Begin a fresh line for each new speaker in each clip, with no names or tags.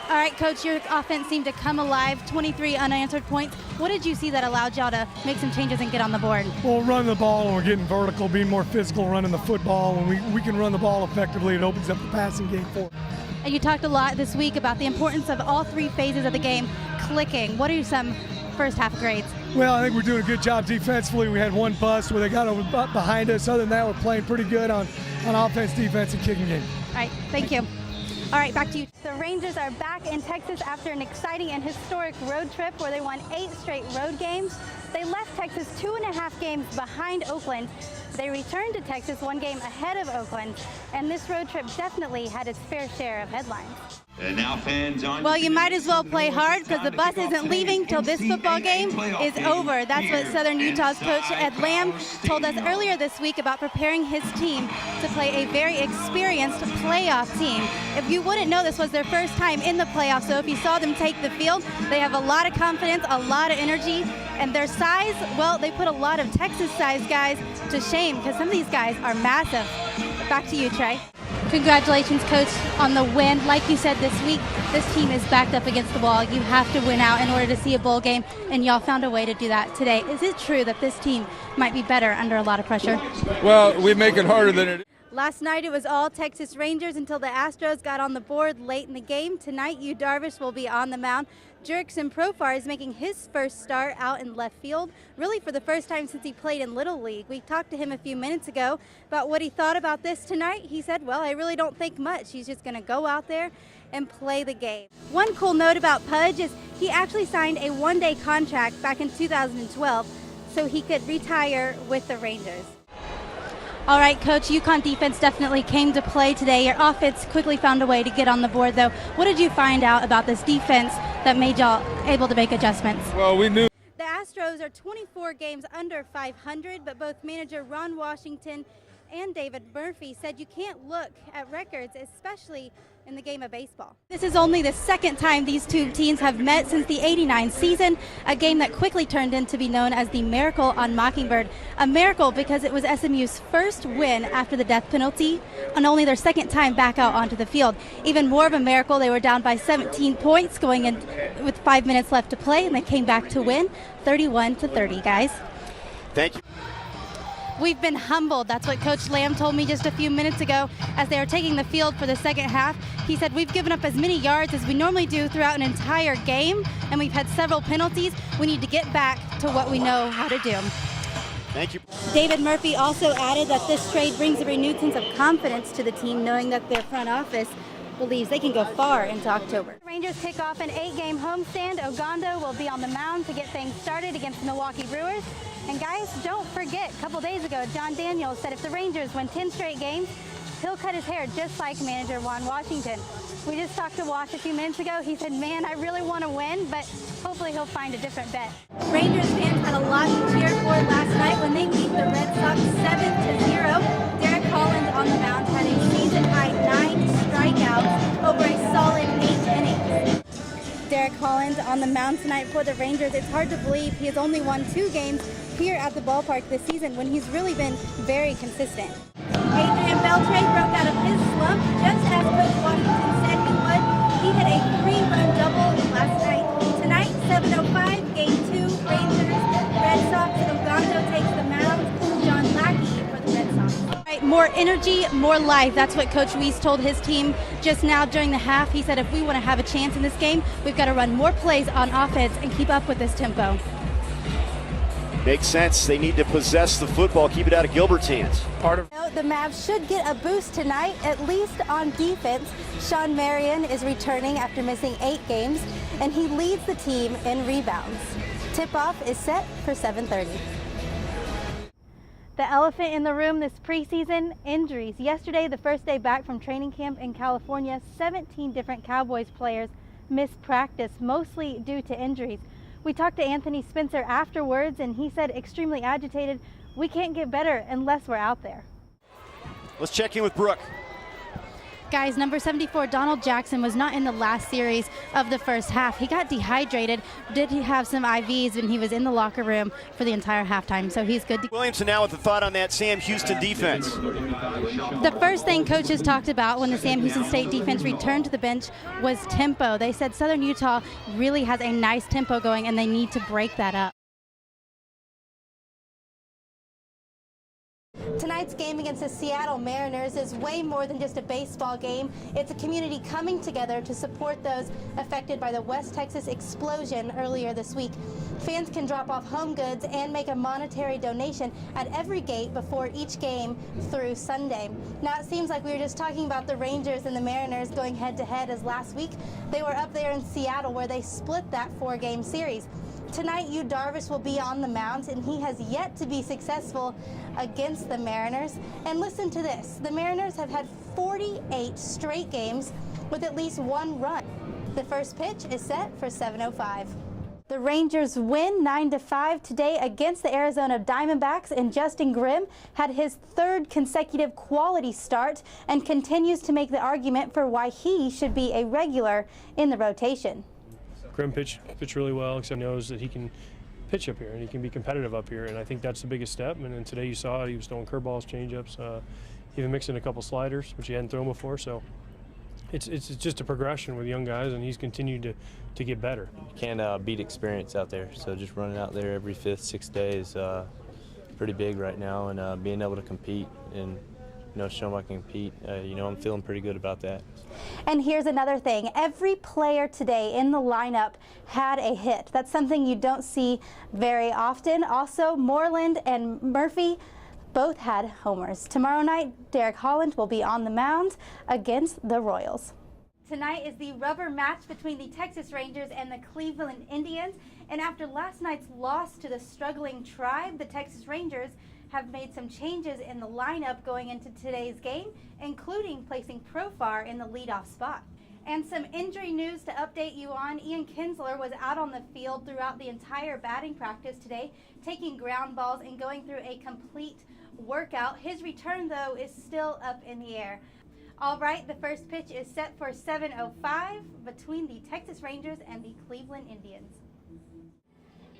All right, Coach, your offense seemed to come alive, 23 unanswered points. What did you see that allowed y'all to make some changes and get on the board?
Well, running the ball and we're getting vertical, being more physical, running the football. When we can run the ball effectively, it opens up the passing game for us.
And you talked a lot this week about the importance of all three phases of the game clicking. What are some first half grades?
Well, I think we're doing a good job defensively. We had one bust where they got over behind us. Other than that, we're playing pretty good on offense, defense, and kicking game.
All right, thank you. All right, back to you.
The Rangers are back in Texas after an exciting and historic road trip where they won 8 straight road games. They left Texas 2.5 games behind Oakland. They returned to Texas 1 game ahead of Oakland, and this road trip definitely had its fair share of headlines.
And now fans on.
Well, you might as well play hard because the bus isn't leaving till this football game is over. That's what Southern Utah's coach Ed Lamb told us earlier this week about preparing his team to play a very experienced playoff team. If you wouldn't know, this was their first time in the playoffs, so if you saw them take the field, they have a lot of confidence, a lot of energy, and their size, well, they put a lot of Texas-sized guys to shame because some of these guys are massive. Back to you, Trey. Congratulations, Coach, on the win. Like you said this week, this team is backed up against the wall. You have to win out in order to see a bowl game, and y'all found a way to do that today. Is it true that this team might be better under a lot of pressure?
Well, we make it harder than it is.
Last night it was all Texas Rangers until the Astros got on the board late in the game. Tonight, Yu Darvish will be on the mound. Jurickson Profar is making his first start out in left field, really for the first time since he played in Little League. We talked to him a few minutes ago about what he thought about this tonight. He said, well, I really don't think much. He's just going to go out there and play the game. One cool note about Pudge is he actually signed a one-day contract back in 2012 so he could retire with the Rangers. All right, Coach, UConn defense definitely came to play today. Your offense quickly found a way to get on the board, though. What did you find out about this defense that made y'all able to make adjustments?
Well, we knew.
The Astros are 24 games under 500, but both manager Ron Washington and David Murphy said you can't look at records, especially in the game of baseball. This is only the second time these two teams have met since the '89 season, a game that quickly turned into be known as the Miracle on Mockingbird. A miracle because it was SMU's first win after the death penalty and only their second time back out onto the field. Even more of a miracle, they were down by 17 points going in with 5 minutes left to play, and they came back to win 31-30, guys.
Thank you.
We've been humbled. That's what Coach Lamb told me just a few minutes ago as they were taking the field for the second half. He said, we've given up as many yards as we normally do throughout an entire game, and we've had several penalties. We need to get back to what we know how to do.
Thank you.
David Murphy also added that this trade brings a renewed sense of confidence to the team, knowing that their front office believes they can go far into October.
Rangers kick off an 8-game homestand. Ogando will be on the mound to get things started against the Milwaukee Brewers. And guys, don't forget, a couple days ago, John Daniels said if the Rangers win 10 straight games, he'll cut his hair just like manager Ron Washington. We just talked to Wash a few minutes ago. He said, man, I really want to win, but hopefully he'll find a different bet. Rangers fans had a lot to cheer for last night when they beat the Red Sox 7-0. Derek Collins on the mound had a season-high 9 strikeouts over a solid 8 innings. Derek Collins on the mound tonight for the Rangers. It's hard to believe he has only won 2 games here at the ballpark this season when he's really been very consistent. Adrian Beltre broke out of his slump just as Coach Washington said he would. He hit a 3-run double last night. Tonight, 7:05, Game 2, Rangers, Red Sox. Ogando takes the mound. John Lackey for the Red Sox. All right, more energy, more life. That's what Coach Weiss told his team just now during the half. He said if we want to have a chance in this game, we've got to run more plays on offense and keep up with this tempo.
Makes sense. They need to possess the football, keep it out of Gilbert's hands.
The Mavs should get a boost tonight, at least on defense. Sean Marion is returning after missing 8 games, and he leads the team in rebounds. Tip-off is set for 7:30. The elephant in the room this preseason, injuries. Yesterday, the first day back from training camp in California, 17 different Cowboys players missed practice, mostly due to injuries. We talked to Anthony Spencer afterwards, and he said extremely agitated. We can't get better unless we're out there.
Let's check in with Brooke.
Guys, number 74, Donald Jackson, was not in the last series of the first half. He got dehydrated, did have some IVs, and he was in the locker room for the entire halftime, so he's good.
Williamson now with a thought on that Sam Houston defense.
The first thing coaches talked about when the Sam Houston State defense returned to the bench was tempo. They said Southern Utah really has a nice tempo going, and they need to break that up.
Tonight's game against the Seattle Mariners is way more than just a baseball game. It's a community coming together to support those affected by the West Texas explosion earlier this week. Fans can drop off home goods and make a monetary donation at every gate before each game through Sunday. Now, it seems like we were just talking about the Rangers and the Mariners going head-to-head, as last week they were up there in Seattle where they split that 4-game series. Tonight, Darvish will be on the mound, and he has yet to be successful against the Mariners. And listen to this. The Mariners have had 48 straight games with at least one run. The first pitch is set for 7:05. The Rangers win 9-5 today against the Arizona Diamondbacks, and Justin Grimm had his third consecutive quality start and continues to make the argument for why he should be a regular in the rotation.
Grimm pitched really well, except he knows that he can pitch up here and he can be competitive up here, and I think that's the biggest step. And then today you saw he was throwing curveballs, changeups, even mixing a couple sliders, which he hadn't thrown before. So it's just a progression with young guys, and he's continued to get better.
You can't beat experience out there, so just running out there every 5th, 6th day is pretty big right now, and being able to compete and show them I can compete, I'm feeling pretty good about that.
And here's another thing. Every player today in the lineup had a hit. That's something you don't see very often. Also, Moreland and Murphy both had homers. Tomorrow night, Derek Holland will be on the mound against the Royals. Tonight is the rubber match between the Texas Rangers and the Cleveland Indians. And after last night's loss to the struggling Tribe, the Texas Rangers have made some changes in the lineup going into today's game, including placing Profar in the leadoff spot. And some injury news to update you on. Ian Kinsler was out on the field throughout the entire batting practice today, taking ground balls and going through a complete workout. His return, though, is still up in the air. All right, the first pitch is set for 7:05 between the Texas Rangers and the Cleveland Indians.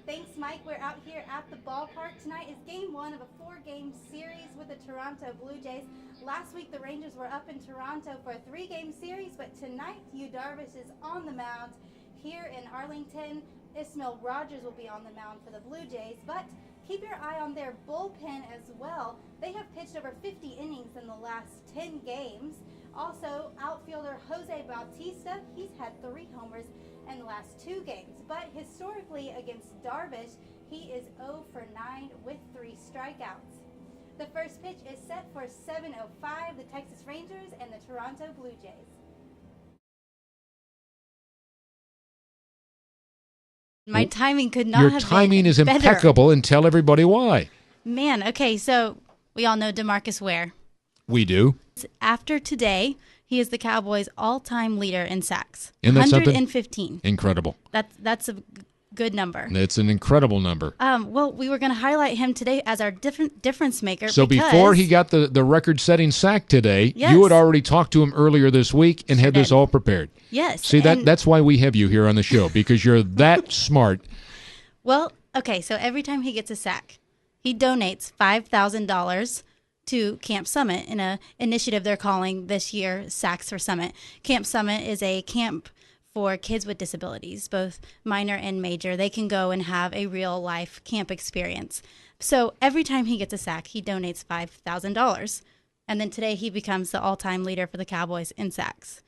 Thanks, Mike. We're out here at the ballpark. Tonight is game 1 of a 4-game series with the Toronto Blue Jays. Last week, the Rangers were up in Toronto for a 3-game series, but tonight, Darvish is on the mound here in Arlington. Ismail Rogers will be on the mound for the Blue Jays, but keep your eye on their bullpen as well. They have pitched over 50 innings in the last 10 games. Also, outfielder Jose Bautista, he's had 3 homers in the last 2 games. But historically against Darvish, he is 0 for 9 with 3 strikeouts. The first pitch is set for 7:05, the Texas Rangers and the Toronto Blue Jays.
My timing could not
Your
have
timing
been
is
better.
impeccable, and tell everybody why.
Man, okay, so we all know DeMarcus Ware.
We do.
After today, he is the Cowboys' all-time leader in sacks.
Isn't that something?
115.
Incredible.
That's a good number.
It's an incredible number.
Well, we were going to highlight him today as our difference maker.
So before he got the record-setting sack today,
Yes.
you had already talked to him earlier this week and had this
did.
all prepared.
Yes.
See,
and-
that's why we have you here on the show, because you're that smart.
Well, okay, so every time he gets a sack, he donates $5,000 to Camp Summit in an initiative they're calling this year Sacks for Summit. Camp Summit is a camp for kids with disabilities, both minor and major. They can go and have a real-life camp experience. So every time he gets a sack, he donates $5,000. And then today he becomes the all-time leader for the Cowboys in sacks.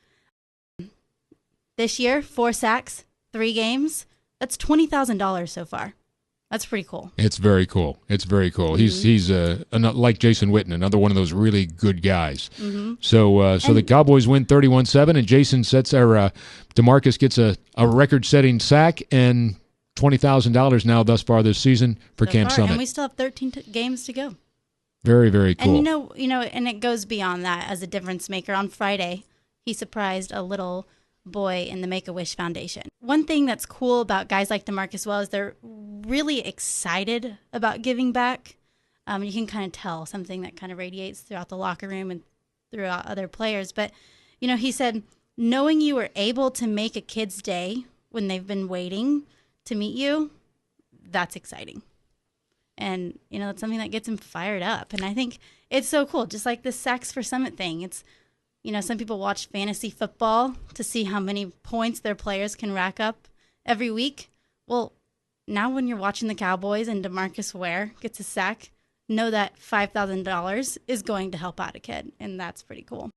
This year, 4 sacks, 3 games. That's $20,000 so far. That's pretty cool.
It's very cool. It's very cool.
Mm-hmm.
He's like Jason Witten, another one of those really good guys.
Mm-hmm.
So the Cowboys win 31-7, and Jason DeMarcus gets a record-setting sack and $20,000 now thus far this season for Camp Summit.
And we still have 13 games to go.
Very, very cool.
And and it goes beyond that as a difference maker. On Friday, he surprised a little boy in the Make-A-Wish Foundation. One thing that's cool about guys like DeMarcus Well is they're really excited about giving back. You can kind of tell something that kind of radiates throughout the locker room and throughout other players. But,
He said, knowing you were able to make a kid's day when they've been waiting to meet you, that's exciting. And, it's something that gets him fired up. And I think it's so cool, just like the Sacks for Summit thing. It's, some people watch fantasy football to see how many points their players can rack up every week. Well, now when you're watching the Cowboys and DeMarcus Ware gets a sack, know that $5,000 is going to help out a kid, and that's pretty cool.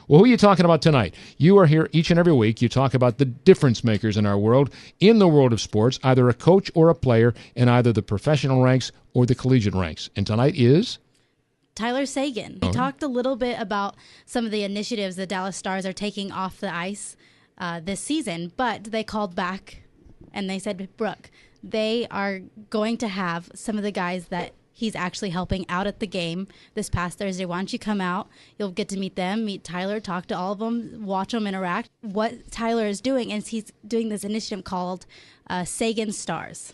Well, who are you talking about tonight? You are here each and every week. You talk about the difference makers in our world, in the world of sports, either a coach or a player in either the professional ranks or the collegiate ranks. And tonight is
Tyler Seguin. We talked a little bit about some of the initiatives the Dallas Stars are taking off the ice this season, but they called back and they said, Brooke, they are going to have some of the guys that he's actually helping out at the game this past Thursday. Why don't you come out? You'll get to meet them, meet Tyler, talk to all of them, watch them interact. What Tyler is doing is he's doing this initiative called Seguin Stars.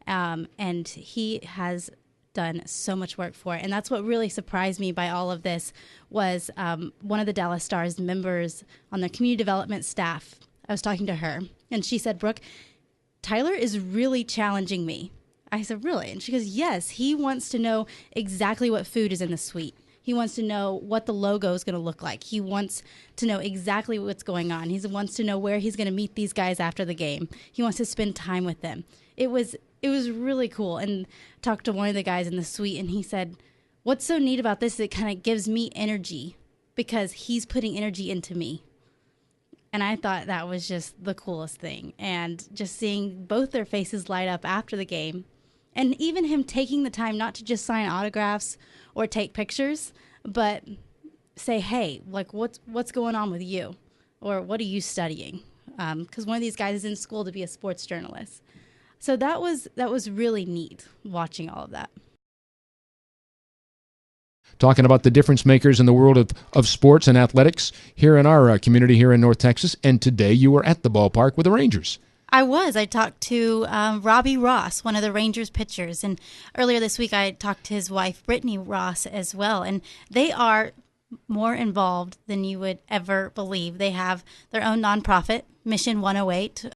And he has done so much work for it. And that's what really surprised me by all of this was one of the Dallas Stars members on their community development staff. I was talking to her, and she said, Brooke, Tyler is really challenging me. I said, really? And she goes, yes, he wants to know exactly what food is in the suite. He wants to know what the logo is going to look like. He wants to know exactly what's going on. He wants to know where he's going to meet these guys after the game. He wants to spend time with them. It was really cool. And talked to one of the guys in the suite, and he said, what's so neat about this is it kind of gives me energy because he's putting energy into me. And I thought that was just the coolest thing. And just seeing both their faces light up after the game, and even him taking the time not to just sign autographs or take pictures, but say, hey, like what's going on with you? Or what are you studying? Because one of these guys is in school to be a sports journalist. So that was really neat watching all of that.
Talking about the difference makers in the world of sports and athletics here in our community here in North Texas. And today you were at the ballpark with the Rangers.
I talked to Robbie Ross, one of the Rangers pitchers. And earlier this week, I talked to his wife, Brittany Ross, as well. And they are more involved than you would ever believe. They have their own nonprofit, Mission 108.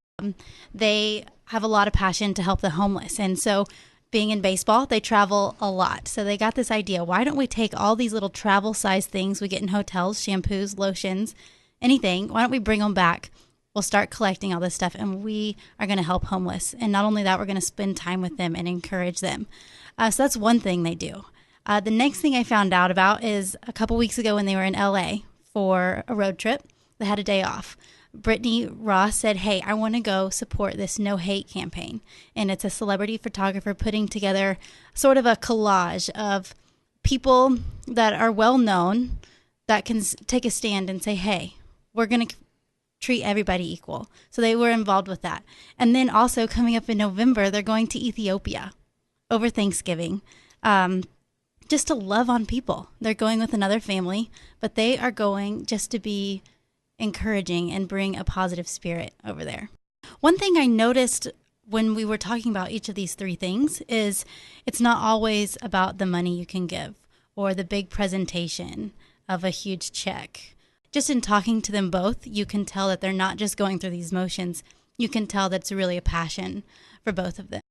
They have a lot of passion to help the homeless. And so being in baseball, they travel a lot. So they got this idea, why don't we take all these little travel-sized things we get in hotels, shampoos, lotions, anything, why don't we bring them back? We'll start collecting all this stuff, and we are going to help homeless. And not only that, we're going to spend time with them and encourage them. So that's one thing they do. The next thing I found out about is a couple weeks ago when they were in LA for a road trip, they had a day off. Brittany Ross said, hey, I want to go support this No Hate campaign. And it's a celebrity photographer putting together sort of a collage of people that are well known that can take a stand and say, hey, we're going to treat everybody equal. So they were involved with that. And then also coming up in November, they're going to Ethiopia over Thanksgiving just to love on people. They're going with another family, but they are going just to be encouraging and bring a positive spirit over there. One thing I noticed when we were talking about each of these three things is it's not always about the money you can give or the big presentation of a huge check. Just in talking to them both, you can tell that they're not just going through these motions. You can tell that it's really a passion for both of them.